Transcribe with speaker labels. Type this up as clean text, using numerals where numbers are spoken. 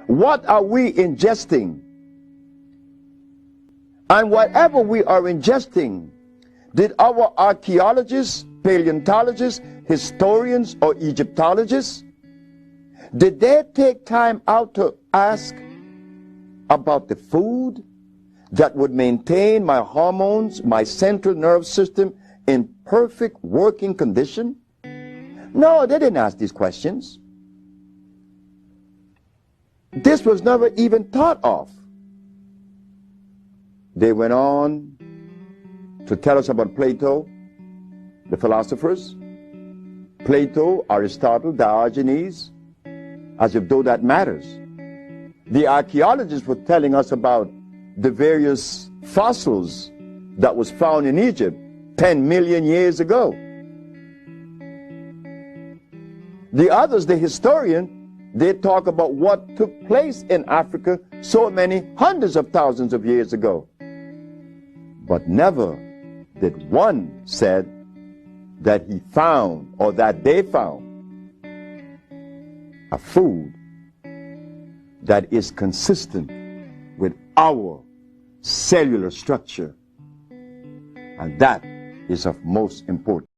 Speaker 1: What are we ingesting? And whatever we are ingesting, did our archaeologists, paleontologists, historians, or Egyptologists, did they take time out to ask about the food that would maintain my hormones, my central nervous system in perfect working condition? No, they didn't ask these questions. This was never even thought of. They went on to tell us about Plato, the philosophers, Plato, Aristotle, Diogenes, as if though that matters. The archaeologists were telling us about the various fossils that was found in Egypt 10 million years ago. The others, the historian, they talk about what took place in Africa so many hundreds of thousands of years ago. But never did one said that he found or that they found a food that is consistent with our cellular structure. And that is of most importance.